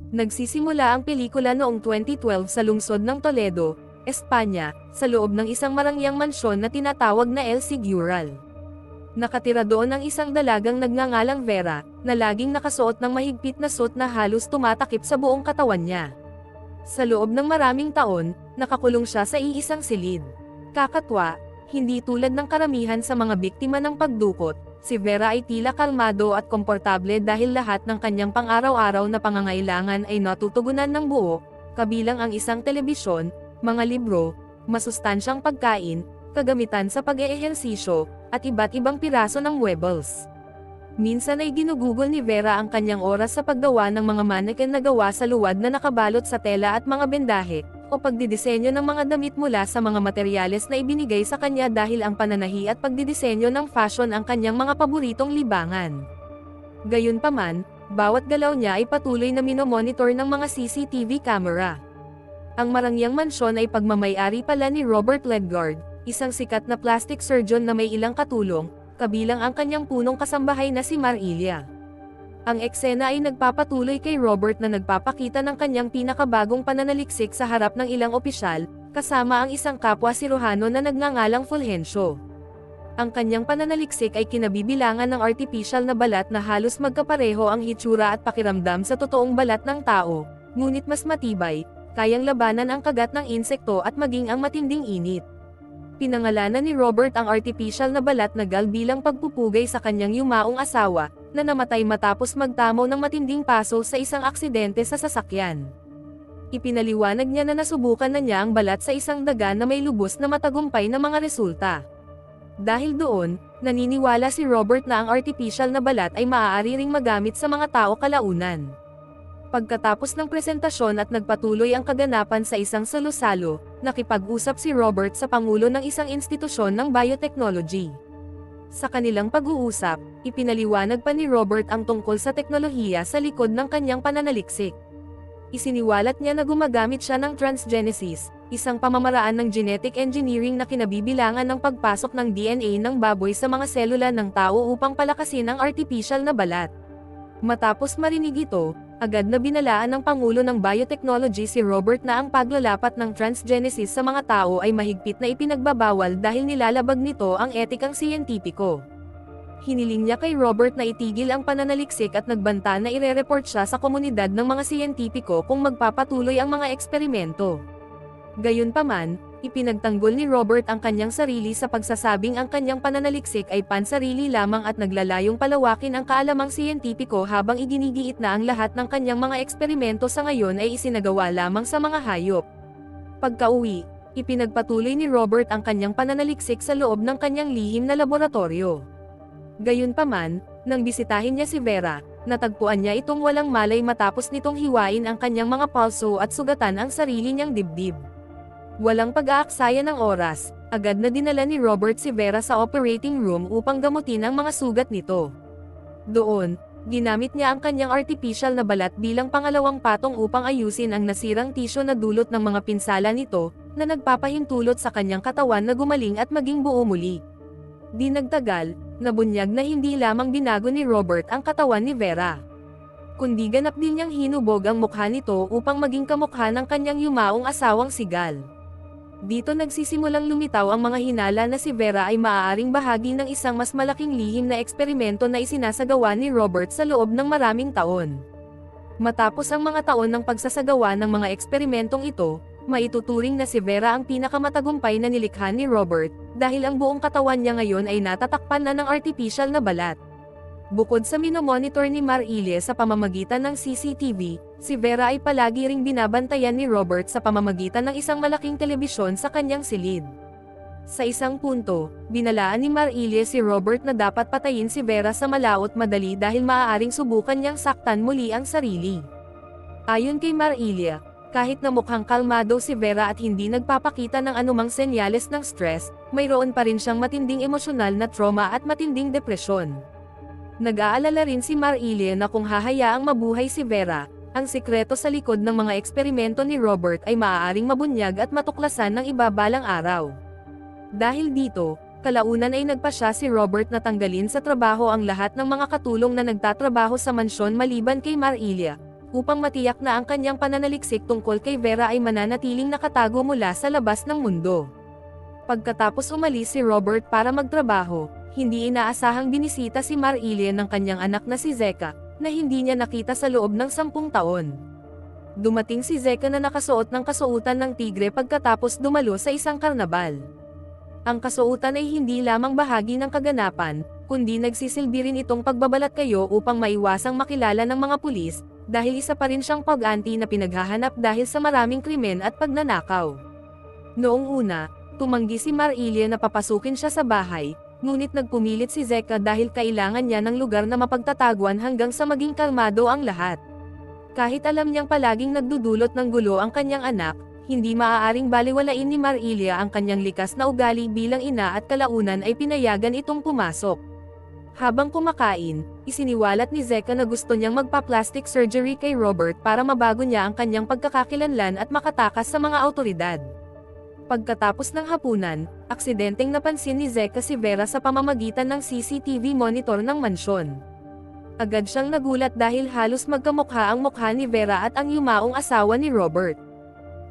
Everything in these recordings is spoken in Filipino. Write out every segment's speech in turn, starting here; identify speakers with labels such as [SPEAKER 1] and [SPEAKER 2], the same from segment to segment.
[SPEAKER 1] Nagsisimula ang pelikula noong 2012 sa lungsod ng Toledo, Espanya, sa loob ng isang marangyang mansyon na tinatawag na El Sigural. Nakatira doon ang isang dalagang nagngangalang Vera, na laging nakasuot ng mahigpit na suit na halos tumatakip sa buong katawan niya. Sa loob ng maraming taon, nakakulong siya sa iisang silid. Kakatwa, hindi tulad ng karamihan sa mga biktima ng pagdukot, si Vera ay tila kalmado at komportable dahil lahat ng kanyang pang-araw-araw na pangangailangan ay natutugunan ng buo, kabilang ang isang telebisyon, mga libro, masustansyang pagkain, kagamitan sa pag-eehersisyo, at iba't ibang piraso ng muebles. Minsan ay ginugugol ni Vera ang kanyang oras sa paggawa ng mga mannequin na gawa sa luwad na nakabalot sa tela at mga bendahe, o pagdidisenyo ng mga damit mula sa mga materyales na ibinigay sa kanya dahil ang pananahi at pagdidisenyo ng fashion ang kanyang mga paboritong libangan. Gayunpaman, bawat galaw niya ay patuloy na minomonitor ng mga CCTV camera. Ang marangyang mansyon ay pagmamay-ari pala ni Robert Ledgard, isang sikat na plastic surgeon na may ilang katulong, kabilang ang kanyang punong kasambahay na si Marilia. Ang eksena ay nagpapatuloy kay Robert na nagpapakita ng kanyang pinakabagong pananaliksik sa harap ng ilang opisyal, kasama ang isang kapwa siruhano na nagngangalang Fulgencio. Ang kanyang pananaliksik ay kinabibilangan ng artipisyal na balat na halos magkapareho ang hitsura at pakiramdam sa totoong balat ng tao, ngunit mas matibay, kayang labanan ang kagat ng insekto at maging ang matinding init. Pinangalanan ni Robert ang artipisyal na balat na gal bilang pagpupugay sa kanyang yumaong asawa, na namatay matapos magtamo ng matinding paso sa isang aksidente sa sasakyan. Ipinaliwanag niya na nasubukan na niya ang balat sa isang daga na may lubos na matagumpay na mga resulta. Dahil doon, naniniwala si Robert na ang artipisyal na balat ay maaari ring magamit sa mga tao kalaunan. Pagkatapos ng presentasyon at nagpatuloy ang kaganapan sa isang salo-salo, nakipag-usap si Robert sa pangulo ng isang institusyon ng biotechnology. Sa kanilang pag-uusap, ipinaliwanag pa ni Robert ang tungkol sa teknolohiya sa likod ng kanyang pananaliksik. Isiniwalat niya na gumagamit siya ng transgenesis, isang pamamaraan ng genetic engineering na kinabibilangan ng pagpasok ng DNA ng baboy sa mga selula ng tao upang palakasin ang artipisyal na balat. Matapos marinig ito, agad na binalaan ng Pangulo ng Biotechnology si Robert na ang paglalapat ng transgenesis sa mga tao ay mahigpit na ipinagbabawal dahil nilalabag nito ang etikang siyentipiko. Hiniling niya kay Robert na itigil ang pananaliksik at nagbanta na ire-report siya sa komunidad ng mga siyentipiko kung magpapatuloy ang mga eksperimento. Gayunpaman, ipinagtanggol ni Robert ang kanyang sarili sa pagsasabing ang kanyang pananaliksik ay pansarili lamang at naglalayong palawakin ang kaalamang siyentipiko habang iginigiit na ang lahat ng kanyang mga eksperimento sa ngayon ay isinagawa lamang sa mga hayop. Pagka-uwi, ipinagpatuloy ni Robert ang kanyang pananaliksik sa loob ng kanyang lihim na laboratorio. Gayunpaman, nang bisitahin niya si Vera, natagpuan niya itong walang malay matapos nitong hiwain ang kanyang mga palso at sugatan ang sarili niyang dibdib. Walang pag-aaksaya ng oras, agad na dinala ni Robert si Vera sa operating room upang gamutin ang mga sugat nito. Doon, ginamit niya ang kanyang artipisyal na balat bilang pangalawang patong upang ayusin ang nasirang tisyo na dulot ng mga pinsala nito, na nagpapahintulot sa kanyang katawan na gumaling at maging buo muli. Di nagtagal, nabunyag na hindi lamang binago ni Robert ang katawan ni Vera, kundi ganap din niyang hinubog ang mukha nito upang maging kamukha ng kanyang yumaong asawang sigal. Dito nagsisimulang lumitaw ang mga hinala na si Vera ay maaaring bahagi ng isang mas malaking lihim na eksperimento na isinasagawa ni Robert sa loob ng maraming taon. Matapos ang mga taon ng pagsasagawa ng mga eksperimentong ito, maituturing na si Vera ang pinakamatagumpay na nilikha ni Robert, dahil ang buong katawan niya ngayon ay natatakpan na ng artipisyal na balat. Bukod sa minomonitor ni Marilia sa pamamagitan ng CCTV, si Vera ay palagi ring binabantayan ni Robert sa pamamagitan ng isang malaking telebisyon sa kanyang silid. Sa isang punto, binalaan ni Marilia si Robert na dapat patayin si Vera sa malaot madali dahil maaaring subukan niyang saktan muli ang sarili. Ayon kay Marilia, kahit na mukhang kalmado si Vera at hindi nagpapakita ng anumang senyales ng stress, mayroon pa rin siyang matinding emosyonal na trauma at matinding depresyon. Nag-aalala rin si Marilia na kung hahayaang mabuhay si Vera, ang sikreto sa likod ng mga eksperimento ni Robert ay maaaring mabunyag at matuklasan ng ibabalang araw. Dahil dito, kalaunan ay nagpasya si Robert na tanggalin sa trabaho ang lahat ng mga katulong na nagtatrabaho sa mansyon maliban kay Marilia, upang matiyak na ang kanyang pananaliksik tungkol kay Vera ay mananatiling nakatago mula sa labas ng mundo. Pagkatapos umalis si Robert para magtrabaho, hindi inaasahang binisita si Marilia ng kanyang anak na si Zeka, na hindi niya nakita sa loob ng 10 taon. Dumating si Zeka na nakasuot ng kasuotan ng tigre pagkatapos dumalo sa isang karnabal. Ang kasuotan ay hindi lamang bahagi ng kaganapan, kundi nagsisilbi rin itong pagbabalat kayo upang maiwasang makilala ng mga pulis, dahil isa pa rin siyang pag-anti na pinaghahanap dahil sa maraming krimen at pagnanakaw. Noong una, tumanggi si Marilia na papasukin siya sa bahay, ngunit nagpumilit si Zeka dahil kailangan niya ng lugar na mapagtataguan hanggang sa maging kalmado ang lahat. Kahit alam niyang palaging nagdudulot ng gulo ang kanyang anak, hindi maaaring baliwalain ni Marilia ang kanyang likas na ugali bilang ina at kalaunan ay pinayagan itong pumasok. Habang kumakain, isiniwalat ni Zeka na gusto niyang magpa-plastic surgery kay Robert para mabago niya ang kanyang pagkakakilanlan at makatakas sa mga awtoridad. Pagkatapos ng hapunan, aksidenteng napansin ni Zeka si Vera sa pamamagitan ng CCTV monitor ng mansyon. Agad siyang nagulat dahil halos magkamukha ang mukha ni Vera at ang yumaong asawa ni Robert.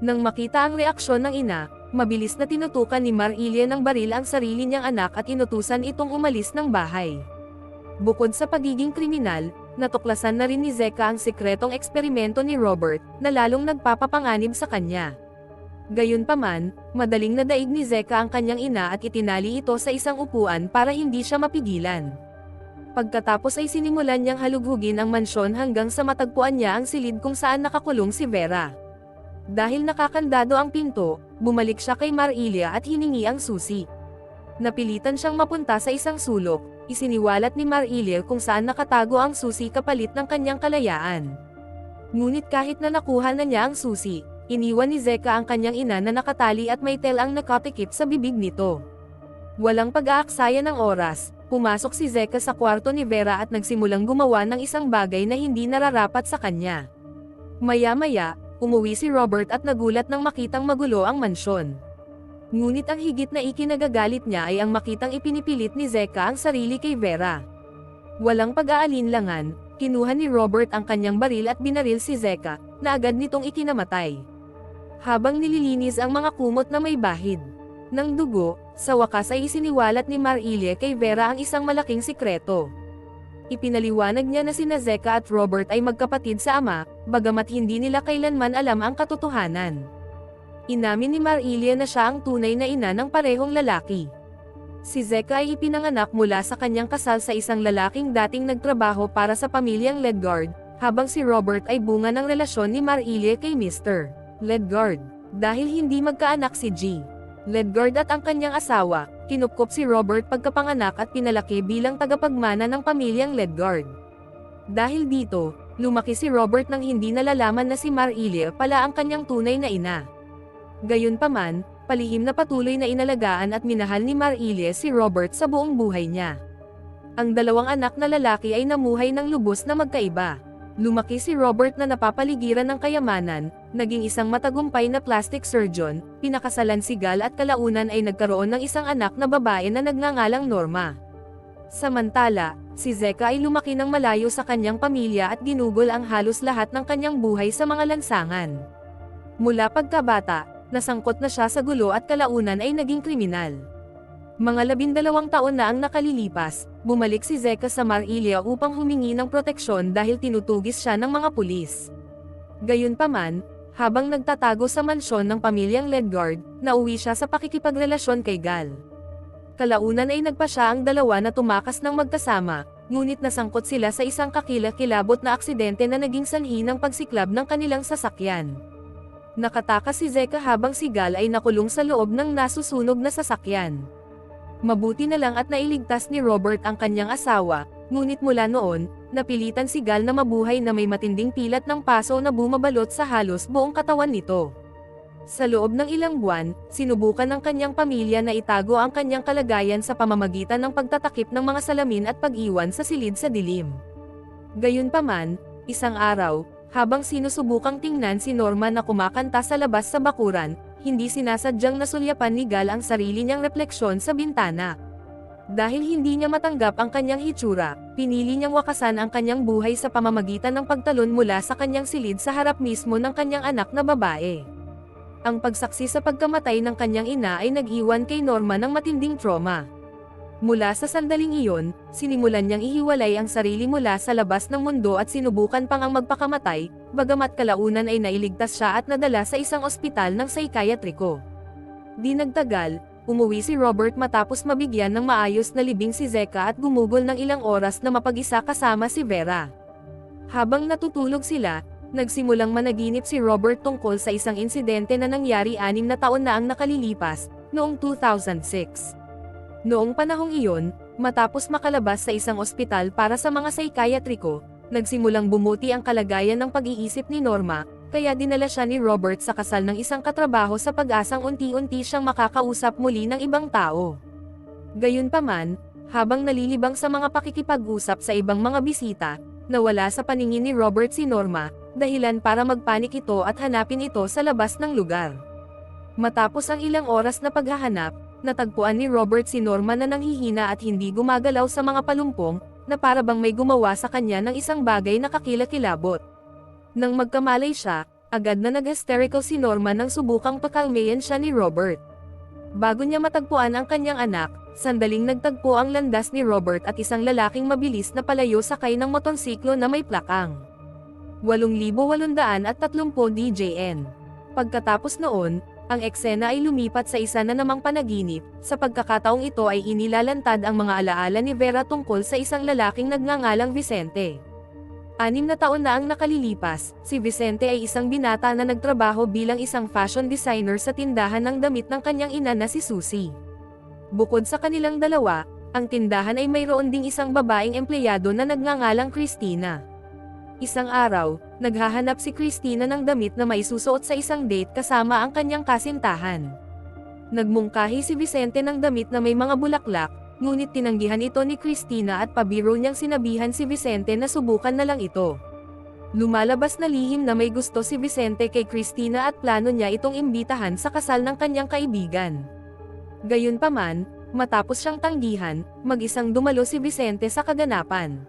[SPEAKER 1] Nang makita ang reaksyon ng ina, mabilis na tinutukan ni Marilia ng baril ang sarili niyang anak at inutusan itong umalis ng bahay. Bukod sa pagiging kriminal, natuklasan na rin ni Zeka ang sikretong eksperimento ni Robert, na lalong nagpapapanganib sa kanya. Gayunpaman, madaling nadaig ni Zeka ang kanyang ina at itinali ito sa isang upuan para hindi siya mapigilan. Pagkatapos ay sinimulan niyang halughugin ang mansyon hanggang sa matagpuan niya ang silid kung saan nakakulong si Vera. Dahil nakakandado ang pinto, bumalik siya kay Marilia at hiningi ang susi. Napilitan siyang mapunta sa isang sulok, isiniwalat ni Marilia kung saan nakatago ang susi kapalit ng kanyang kalayaan. Ngunit kahit na nakuha na niya ang susi, iniwan ni Zeka ang kanyang ina na nakatali at may telang nakatikip sa bibig nito. Walang pag-aaksaya ng oras, pumasok si Zeka sa kwarto ni Vera at nagsimulang gumawa ng isang bagay na hindi nararapat sa kanya. Maya-maya, umuwi si Robert at nagulat nang makitang magulo ang mansyon. Ngunit ang higit na ikinagagalit niya ay ang makitang ipinipilit ni Zeka ang sarili kay Vera. Walang pag-aalinlangan, kinuha ni Robert ang kanyang baril at binaril si Zeka, na agad nitong ikinamatay. Habang nililinis ang mga kumot na may bahid ng dugo, sa wakas ay isiniwalat ni Marilia kay Vera ang isang malaking sikreto. Ipinaliwanag niya na sina Zeka at Robert ay magkapatid sa ama, bagamat hindi nila kailanman alam ang katotohanan. Inamin ni Marilia na siya ang tunay na ina ng parehong lalaki. Si Zeka ay ipinanganak mula sa kanyang kasal sa isang lalaking dating nagtrabaho para sa pamilyang Ledgard, habang si Robert ay bunga ng relasyon ni Marilia kay Mr. Ledgard. Dahil hindi magkaanak si G. Ledgard at ang kanyang asawa, kinupkop si Robert pagkapanganak at pinalaki bilang tagapagmana ng pamilyang Ledgard. Dahil dito, lumaki si Robert nang hindi nalalaman na si Marilia pala ang kanyang tunay na ina. Gayunpaman, palihim na patuloy na inalagaan at minahal ni Marilia si Robert sa buong buhay niya. Ang dalawang anak na lalaki ay namuhay ng lubos na magkaiba. Lumaki si Robert na napapaligiran ng kayamanan, naging isang matagumpay na plastic surgeon, pinakasalan si Gal at kalaunan ay nagkaroon ng isang anak na babae na nagngangalang Norma. Samantala, si Zeka ay lumaki ng malayo sa kanyang pamilya at ginugol ang halos lahat ng kanyang buhay sa mga lansangan. Mula pagkabata, nasangkot na siya sa gulo at kalaunan ay naging kriminal. Mga 12 taon na ang nakalilipas, bumalik si Zeka sa Marilia upang humingi ng proteksyon dahil tinutugis siya ng mga pulis. Gayunpaman, habang nagtatago sa mansyon ng pamilyang Ledgard, nauwi siya sa pakikipagrelasyon kay Gal. Kalaunan ay nagpa siya ang dalawa na tumakas ng magkasama, ngunit nasangkot sila sa isang kakilakilabot na aksidente na naging sanhi ng pagsiklab ng kanilang sasakyan. Nakatakas si Zeka habang si Gal ay nakulong sa loob ng nasusunog na sasakyan. Mabuti na lang at nailigtas ni Robert ang kanyang asawa, ngunit mula noon, napilitan si Gal na mabuhay na may matinding pilat ng paso na bumabalot sa halos buong katawan nito. Sa loob ng ilang buwan, sinubukan ng kanyang pamilya na itago ang kanyang kalagayan sa pamamagitan ng pagtatakip ng mga salamin at pag-iwan sa silid sa dilim. Gayunpaman, isang araw, habang sinusubukang tingnan si Norma na kumakanta sa labas sa bakuran, hindi sinasadyang nasulyapan ni Gal ang sarili niyang refleksyon sa bintana. Dahil hindi niya matanggap ang kanyang hitsura, pinili niyang wakasan ang kanyang buhay sa pamamagitan ng pagtalon mula sa kanyang silid sa harap mismo ng kanyang anak na babae. Ang pagsaksi sa pagkamatay ng kanyang ina ay nag-iwan kay Norma ng matinding trauma. Mula sa sandaling iyon, sinimulan niyang ihiwalay ang sarili mula sa labas ng mundo at sinubukan pang ang magpakamatay, bagamat kalaunan ay nailigtas siya at nadala sa isang ospital ng psikiatriko. Di nagtagal, umuwi si Robert matapos mabigyan ng maayos na libing si Zeka at gumugol ng ilang oras na mapag-isa kasama si Vera. Habang natutulog sila, nagsimulang managinip si Robert tungkol sa isang insidente na nangyari 6 na taon na ang nakalilipas, noong 2006. Noong panahong iyon, matapos makalabas sa isang ospital para sa mga psikiatriko, nagsimulang bumuti ang kalagayan ng pag-iisip ni Norma, kaya dinala siya ni Robert sa kasal ng isang katrabaho sa pag-asang unti-unti siyang makakausap muli ng ibang tao. Gayunpaman, habang nalilibang sa mga pakikipag-usap sa ibang mga bisita, nawala sa paningin ni Robert si Norma, dahilan para magpanik ito at hanapin ito sa labas ng lugar. Matapos ang ilang oras na paghahanap, natagpuan ni Robert si Norma na nanghihina at hindi gumagalaw sa mga palumpong, na para bang may gumawa sa kanya ng isang bagay na kakilakilabot. Nang magkamalay siya, agad na nag-hysterical si Norma nang subukang pakalmayan siya ni Robert. Bago niya matagpuan ang kanyang anak, sandaling nagtagpo ang landas ni Robert at isang lalaking mabilis na palayo sakay ng motorsiklo na may plakang 8,830 DJN. Pagkatapos noon, ang eksena ay lumipat sa isa na namang panaginip. Sa pagkakataong ito ay inilalantad ang mga alaala ni Vera tungkol sa isang lalaking nagngangalang Vicente. 6 na taon na ang nakalilipas, si Vicente ay isang binata na nagtrabaho bilang isang fashion designer sa tindahan ng damit ng kanyang ina na si Susie. Bukod sa kanilang dalawa, ang tindahan ay mayroon ding isang babaeng empleyado na nagngangalang Christina. Isang araw, naghahanap si Christina ng damit na maisusuot sa isang date kasama ang kanyang kasintahan. Nagmungkahi si Vicente ng damit na may mga bulaklak, ngunit tinanggihan ito ni Christina at pabiro niyang sinabihan si Vicente na subukan na lang ito. Lumalabas na lihim na may gusto si Vicente kay Christina at plano niya itong imbitahan sa kasal ng kanyang kaibigan. Gayunpaman, matapos siyang tanggihan, mag-isang dumalo si Vicente sa kaganapan.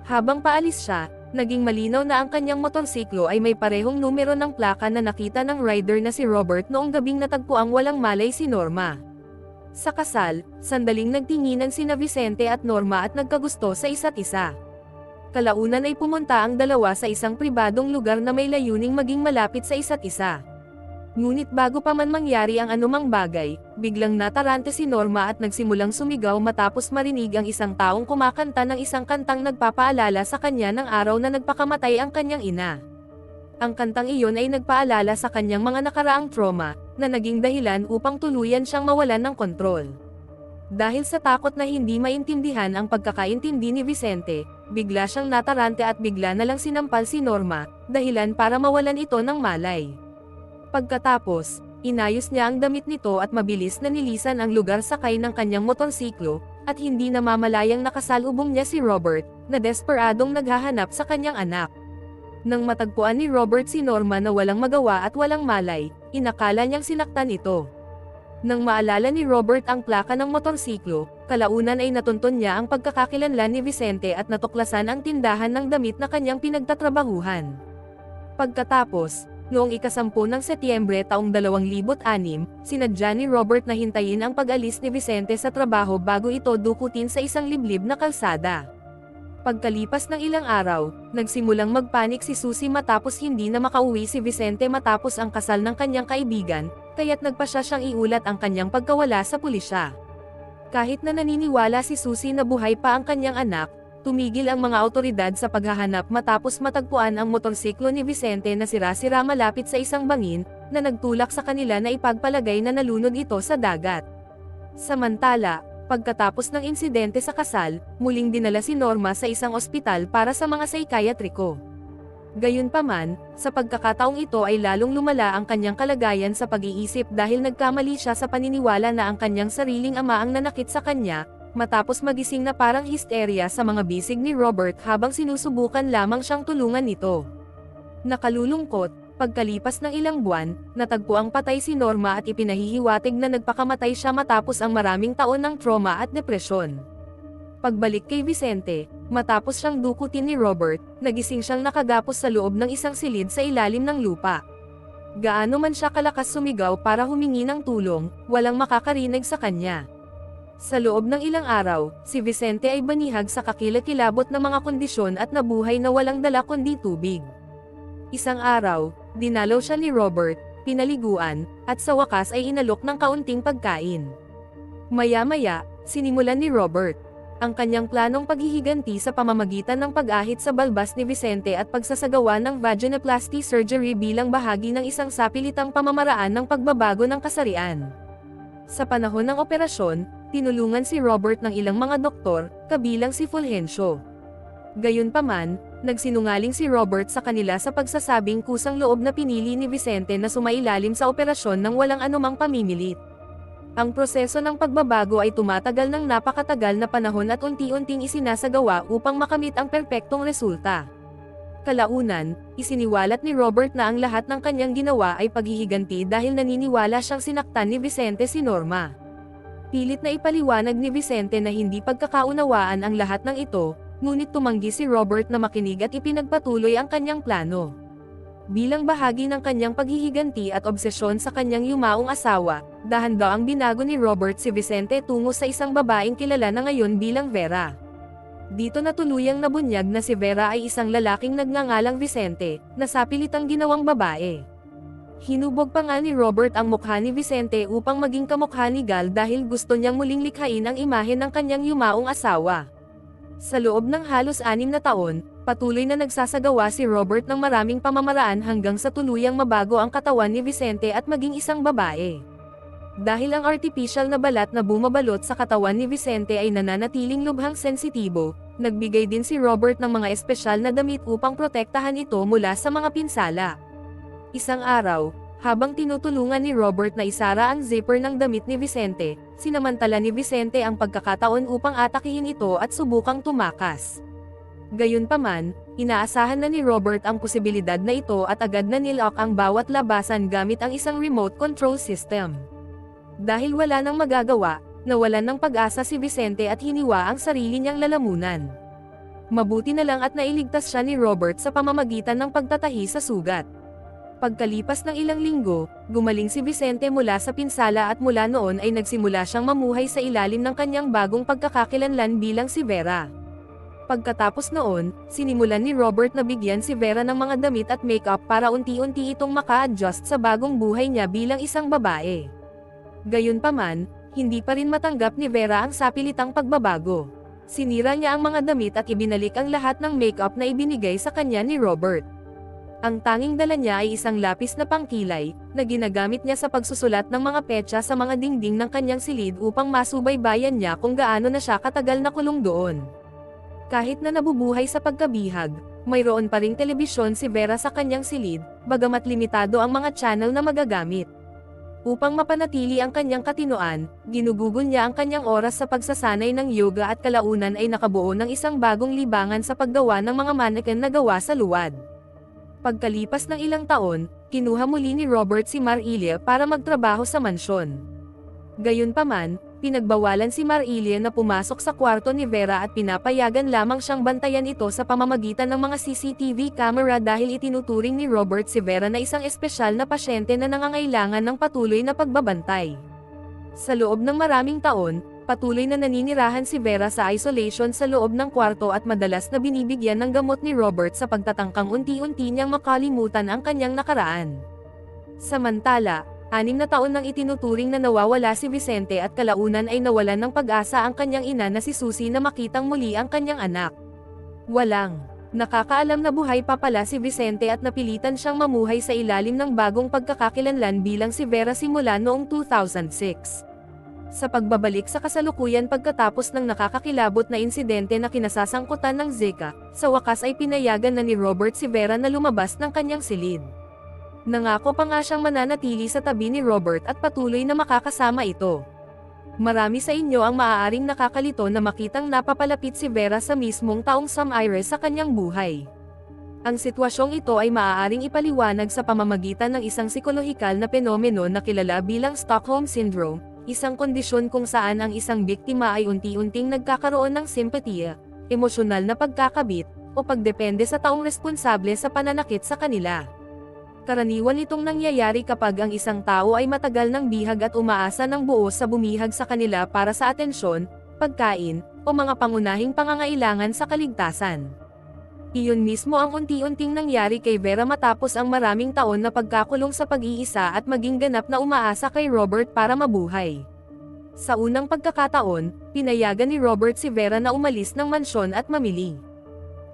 [SPEAKER 1] Habang paalis siya, naging malinaw na ang kanyang motorsiklo ay may parehong numero ng plaka na nakita ng rider na si Robert noong gabing natagpuang walang malay si Norma. Sa kasal, sandaling nagtinginan sina Vicente at Norma at nagkagusto sa isa't isa. Kalaunan ay pumunta ang dalawa sa isang pribadong lugar na may layuning maging malapit sa isa't isa. Ngunit bago pa man mangyari ang anumang bagay, biglang natarante si Norma at nagsimulang sumigaw matapos marinig ang isang taong kumakanta ng isang kantang nagpapaalala sa kanya ng araw na nagpakamatay ang kanyang ina. Ang kantang iyon ay nagpaalala sa kanyang mga nakaraang trauma, na naging dahilan upang tuluyan siyang mawalan ng kontrol. Dahil sa takot na hindi maintindihan ang pagkakaintindi ni Vicente, bigla siyang natarante at bigla na lang sinampal si Norma, dahilan para mawalan ito ng malay. Pagkatapos, inayos niya ang damit nito at mabilis na nilisan ang lugar sakay ng kanyang motorsiklo, at hindi namamalayang nakasalubong niya si Robert, na desperadong naghahanap sa kanyang anak. Nang matagpuan ni Robert si Norma na walang magawa at walang malay, inakala niyang sinaktan ito. Nang maalala ni Robert ang plaka ng motorsiklo, kalaunan ay natunton niya ang pagkakakilanlan ni Vicente at natuklasan ang tindahan ng damit na kanyang pinagtatrabahuhan. Pagkatapos, noong ika-10 ng Setyembre taong 2006, sinadya ni Robert na hintayin ang pag-alis ni Vicente sa trabaho bago ito dukutin sa isang liblib na kalsada. Pagkalipas ng ilang araw, nagsimulang magpanik si Susie matapos hindi na makauwi si Vicente matapos ang kasal ng kanyang kaibigan, kaya't nagpasya siyang iulat ang kanyang pagkawala sa pulisya. Kahit na naniniwala si Susie na buhay pa ang kanyang anak, tumigil ang mga awtoridad sa paghahanap matapos matagpuan ang motorsiklo ni Vicente na sira-sira malapit sa isang bangin, na nagtulak sa kanila na ipagpalagay na nalunod ito sa dagat. Samantala, pagkatapos ng insidente sa kasal, muling dinala si Norma sa isang ospital para sa mga psikiatriko. Gayunpaman, sa pagkakataong ito ay lalong lumala ang kanyang kalagayan sa pag-iisip dahil nagkamali siya sa paniniwala na ang kanyang sariling ama ang nanakit sa kanya, matapos magising na parang histeria sa mga bisig ni Robert habang sinusubukan lamang siyang tulungan nito. Nakalulungkot, Pagkalipas ng ilang buwan, natagpuang patay si Norma at ipinahihiwatig na nagpakamatay siya matapos ang maraming taon ng trauma at depresyon. Pagbalik kay Vicente, matapos siyang dukutin ni Robert, nagising siyang nakagapos sa loob ng isang silid sa ilalim ng lupa. Gaano man siya kalakas sumigaw para humingi ng tulong, walang makakarinig sa kanya. Sa loob ng ilang araw, si Vicente ay banihag sa kakilakilabot na mga kondisyon at nabuhay na walang dala kundi tubig. Isang araw, dinalaw siya ni Robert, pinaliguan, at sa wakas ay inalok ng kaunting pagkain. Maya-maya, sinimulan ni Robert ang kanyang planong paghihiganti sa pamamagitan ng pag-ahit sa balbas ni Vicente at pagsasagawa ng vaginoplasty surgery bilang bahagi ng isang sapilitang pamamaraan ng pagbabago ng kasarian. Sa panahon ng operasyon, tinulungan si Robert ng ilang mga doktor, kabilang si Fulgencio. Gayunpaman, nagsinungaling si Robert sa kanila sa pagsasabing kusang loob na pinili ni Vicente na sumailalim sa operasyon ng walang anumang pamimilit. Ang proseso ng pagbabago ay tumatagal ng napakatagal na panahon at unti-unting isinasagawa upang makamit ang perpektong resulta. Kalaunan, isiniwalat ni Robert na ang lahat ng kanyang ginawa ay paghihiganti dahil naniniwala siyang sinaktan ni Vicente si Norma. Pilit na ipaliwanag ni Vicente na hindi pagkakaunawaan ang lahat ng ito, ngunit tumanggi si Robert na makinig at ipinagpatuloy ang kanyang plano. Bilang bahagi ng kanyang paghihiganti at obsesyon sa kanyang yumaong asawa, dahan-dahang binago ni Robert si Vicente tungo sa isang babaeng kilala na ngayon bilang Vera. Dito na tuluyang nabunyag na si Vera ay isang lalaking nagngangalang Vicente, na sapilitang ginawang babae. Hinubog pa nga ni Robert ang mukha ni Vicente upang maging kamukha ni Gal dahil gusto niyang muling likhain ang imahe ng kanyang yumaong asawa. Sa loob ng halos 6 na taon, patuloy na nagsasagawa si Robert ng maraming pamamaraan hanggang sa tuluyang mabago ang katawan ni Vicente at maging isang babae. Dahil ang artificial na balat na bumabalot sa katawan ni Vicente ay nananatiling lubhang sensitibo, nagbigay din si Robert ng mga espesyal na damit upang protektahan ito mula sa mga pinsala. Isang araw, habang tinutulungan ni Robert na isara ang zipper ng damit ni Vicente, sinamantala ni Vicente ang pagkakataon upang atakihin ito at subukang tumakas. Gayunpaman, inaasahan na ni Robert ang posibilidad na ito at agad na nilock ang bawat labasan gamit ang isang remote control system. Dahil wala nang magagawa, nawalan ng pag-asa si Vicente at hiniwa ang sarili niyang lalamunan. Mabuti na lang at nailigtas siya ni Robert sa pamamagitan ng pagtatahi sa sugat. Pagkalipas ng ilang linggo, gumaling si Vicente mula sa pinsala at mula noon ay nagsimula siyang mamuhay sa ilalim ng kanyang bagong pagkakakilanlan bilang si Vera. Pagkatapos noon, sinimulan ni Robert na bigyan si Vera ng mga damit at makeup para unti-unti itong maka-adjust sa bagong buhay niya bilang isang babae. Gayunpaman, hindi pa rin matanggap ni Vera ang sapilitang pagbabago. Sinira niya ang mga damit at ibinalik ang lahat ng makeup na ibinigay sa kanya ni Robert. Ang tanging dala niya ay isang lapis na pangkilay, na ginagamit niya sa pagsusulat ng mga petsa sa mga dingding ng kanyang silid upang masubaybayan niya kung gaano na siya katagal na kulong doon. Kahit na nabubuhay sa pagkabihag, mayroon pa ring telebisyon si Vera sa kanyang silid, bagamat limitado ang mga channel na magagamit. Upang mapanatili ang kanyang katinoan, ginugugol niya ang kanyang oras sa pagsasanay ng yoga at kalaunan ay nakabuo ng isang bagong libangan sa paggawa ng mga mannequin na gawa sa luwad. Pagkalipas ng ilang taon, kinuha muli ni Robert si Marilia para magtrabaho sa mansyon. Gayunpaman, pinagbawalan si Marilia na pumasok sa kwarto ni Vera at pinapayagan lamang siyang bantayan ito sa pamamagitan ng mga CCTV camera dahil itinuturing ni Robert si Vera na isang espesyal na pasyente na nangangailangan ng patuloy na pagbabantay. Sa loob ng maraming taon, patuloy na naninirahan si Vera sa isolation sa loob ng kwarto at madalas na binibigyan ng gamot ni Robert sa pagtatangkang unti-unti niyang makalimutan ang kanyang nakaraan. Samantala, 6 na taon nang itinuturing na nawawala si Vicente at kalaunan ay nawalan ng pag-asa ang kanyang ina na si Susie na makitang muli ang kanyang anak. Walang nakakaalam na buhay pa pala si Vicente at napilitan siyang mamuhay sa ilalim ng bagong pagkakakilanlan bilang si Vera simula noong 2006. Sa pagbabalik sa kasalukuyan pagkatapos ng nakakakilabot na insidente na kinasasangkutan ng Zika, sa wakas ay pinayagan na ni Robert si Vera na lumabas ng kanyang silid. Nangako pa nga siyang mananatili sa tabi ni Robert at patuloy na makakasama ito. Marami sa inyo ang maaaring nakakalito na makitang napapalapit si Vera sa mismong taong Samire sa kanyang buhay. Ang sitwasyong ito ay maaaring ipaliwanag sa pamamagitan ng isang psikolohikal na penomeno na kilala bilang Stockholm Syndrome, isang kondisyon kung saan ang isang biktima ay unti-unting nagkakaroon ng simpatiya, emosyonal na pagkakabit, o pagdepende sa taong responsable sa pananakit sa kanila. Karaniwan itong nangyayari kapag ang isang tao ay matagal ng bihag at umaasa ng buo sa bumihag sa kanila para sa atensyon, pagkain, o mga pangunahing pangangailangan sa kaligtasan. Iyon mismo ang unti-unting nangyari kay Vera matapos ang maraming taon na pagkakulong sa pag-iisa at maging ganap na umaasa kay Robert para mabuhay. Sa unang pagkakataon, pinayagan ni Robert si Vera na umalis ng mansyon at mamili.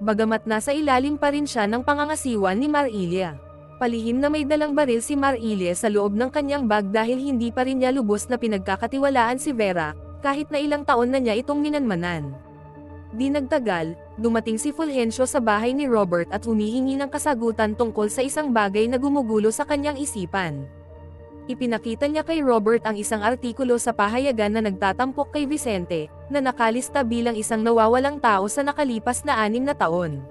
[SPEAKER 1] Bagamat nasa ilalim pa rin siya ng pangangasiwa ni Marilia. Palihim na may dalang baril si Marilia sa loob ng kanyang bag dahil hindi pa rin niya lubos na pinagkakatiwalaan si Vera, kahit na ilang taon na niya itong minanmanan. Di nagtagal, dumating si Fulgencio sa bahay ni Robert at humihingi ng kasagutan tungkol sa isang bagay na gumugulo sa kanyang isipan. Ipinakita niya kay Robert ang isang artikulo sa pahayagan na nagtatampok kay Vicente, na nakalista bilang isang nawawalang tao sa nakalipas na 6 na taon.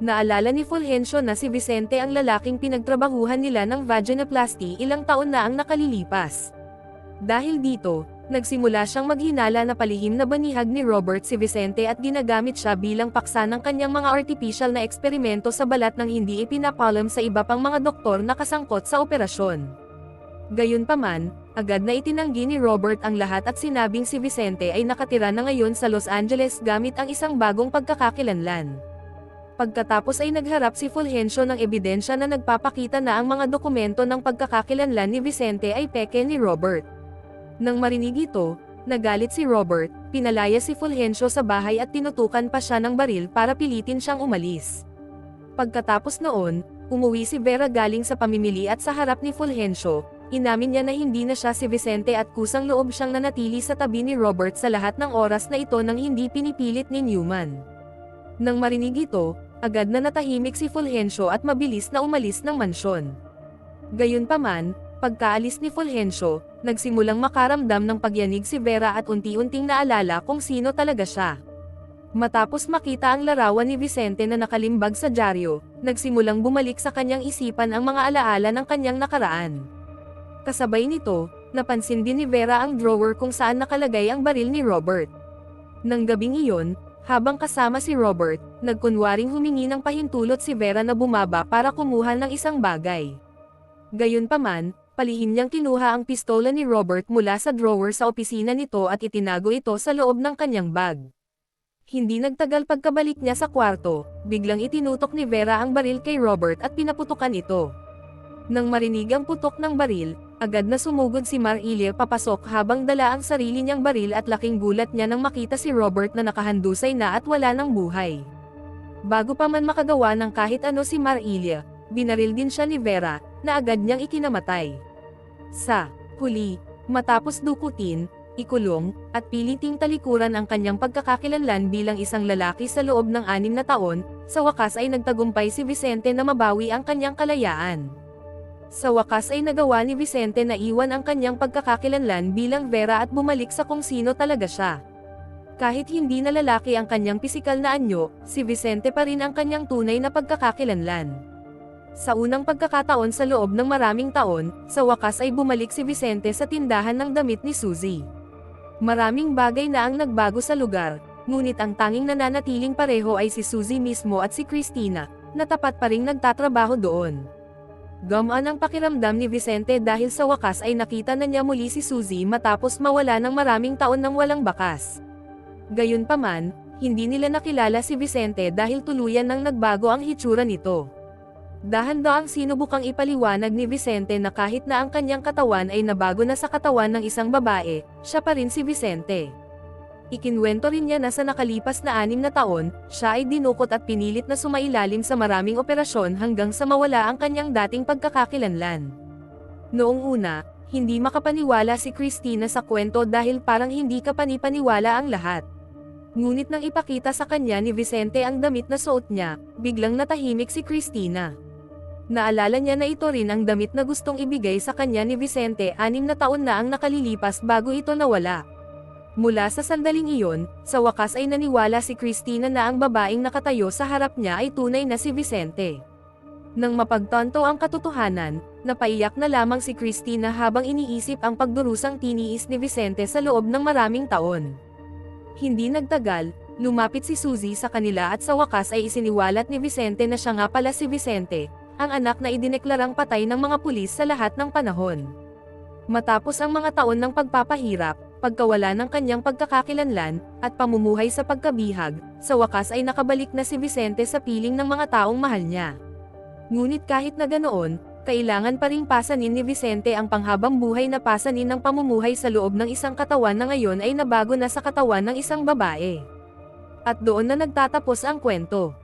[SPEAKER 1] Naalala ni Fulgencio na si Vicente ang lalaking pinagtrabahuhan nila ng vaginoplasty ilang taon na ang nakalilipas. Dahil dito, nagsimula siyang maghinala na palihim na banihag ni Robert si Vicente at ginagamit siya bilang paksa ng kanyang mga artificial na eksperimento sa balat nang hindi ipinapalam sa iba pang mga doktor na kasangkot sa operasyon. Gayunpaman, agad na itinanggi ni Robert ang lahat at sinabing si Vicente ay nakatira na ngayon sa Los Angeles gamit ang isang bagong pagkakakilanlan. Pagkatapos ay nagharap si Fulgencio ng ebidensya na nagpapakita na ang mga dokumento ng pagkakakilanlan ni Vicente ay peke ni Robert. Nang marinig ito, nagalit si Robert, pinalaya si Fulgencio sa bahay at tinutukan pa siya ng baril para pilitin siyang umalis. Pagkatapos noon, umuwi si Vera galing sa pamimili at sa harap ni Fulgencio, inamin niya na hindi na siya si Vicente at kusang loob siyang nanatili sa tabi ni Robert sa lahat ng oras na ito nang hindi pinipilit ni Newman. Nang marinig ito, agad na natahimik si Fulgencio at mabilis na umalis ng mansyon. Gayunpaman, pagkaalis ni Fulgencio, nagsimulang makaramdam ng pagyanig si Vera at unti-unting naalala kung sino talaga siya. Matapos makita ang larawan ni Vicente na nakalimbag sa dyaryo, nagsimulang bumalik sa kanyang isipan ang mga alaala ng kanyang nakaraan. Kasabay nito, napansin din ni Vera ang drawer kung saan nakalagay ang baril ni Robert. Nang gabing iyon, habang kasama si Robert, nagkunwaring humingi ng pahintulot si Vera na bumaba para kumuha ng isang bagay. Gayunpaman, palihim niyang kinuha ang pistola ni Robert mula sa drawer sa opisina nito at itinago ito sa loob ng kanyang bag. Hindi nagtagal pagkabalik niya sa kwarto, biglang itinutok ni Vera ang baril kay Robert at pinaputukan ito. Nang marinig ang putok ng baril, agad na sumugod si Marilia papasok habang dala ang sarili niyang baril at laking gulat niya nang makita si Robert na nakahandusay na at wala ng buhay. Bago pa man makagawa ng kahit ano si Marilia, binaril din siya ni Vera, na agad niyang ikinamatay. Sa huli, matapos dukutin, ikulong, at piliting talikuran ang kanyang pagkakakilanlan bilang isang lalaki sa loob ng 6 na taon, sa wakas ay nagtagumpay si Vicente na mabawi ang kanyang kalayaan. Sa wakas ay nagawa ni Vicente na iwan ang kanyang pagkakakilanlan bilang Vera at bumalik sa kung sino talaga siya. Kahit hindi na lalaki ang kanyang pisikal na anyo, si Vicente pa rin ang kanyang tunay na pagkakakilanlan. Sa unang pagkakataon sa loob ng maraming taon, sa wakas ay bumalik si Vicente sa tindahan ng damit ni Suzy. Maraming bagay na ang nagbago sa lugar, ngunit ang tanging nananatiling pareho ay si Suzy mismo at si Christina, na tapat pa ring nagtatrabaho doon. Gumaan ang pakiramdam ni Vicente dahil sa wakas ay nakita na niya muli si Suzy matapos mawala ng maraming taon nang walang bakas. Gayunpaman, hindi nila nakilala si Vicente dahil tuluyan nang nagbago ang hitsura nito. Dahan-daang sinubukang ipaliwanag ni Vicente na kahit na ang kanyang katawan ay nabago na sa katawan ng isang babae, siya pa rin si Vicente. Ikinwento rin niya na sa nakalipas na 6 na taon, siya ay dinukot at pinilit na sumailalim sa maraming operasyon hanggang sa mawala ang kanyang dating pagkakakilanlan. Noong una, hindi makapaniwala si Christina sa kwento dahil parang hindi kapanipaniwala ang lahat. Ngunit nang ipakita sa kanya ni Vicente ang damit na suot niya, biglang natahimik si Christina. Naalala niya na ito rin ang damit na gustong ibigay sa kanya ni Vicente 6 na taon na ang nakalilipas bago ito nawala. Mula sa sandaling iyon, sa wakas ay naniwala si Cristina na ang babaeng nakatayo sa harap niya ay tunay na si Vicente. Nang mapagtanto ang katotohanan, napaiyak na lamang si Cristina habang iniisip ang pagdurusang tiniis ni Vicente sa loob ng maraming taon. Hindi nagtagal, lumapit si Suzy sa kanila at sa wakas ay isiniwalat ni Vicente na siya nga pala si Vicente, ang anak na idineklarang patay ng mga pulis sa lahat ng panahon. Matapos ang mga taon ng pagpapahirap, pagkawala ng kanyang pagkakakilanlan, at pamumuhay sa pagkabihag, sa wakas ay nakabalik na si Vicente sa piling ng mga taong mahal niya. Ngunit kahit na ganoon, kailangan pa ring pasanin ni Vicente ang panghabang buhay na pasanin ng pamumuhay sa loob ng isang katawan na ngayon ay nabago na sa katawan ng isang babae. At doon na nagtatapos ang kwento.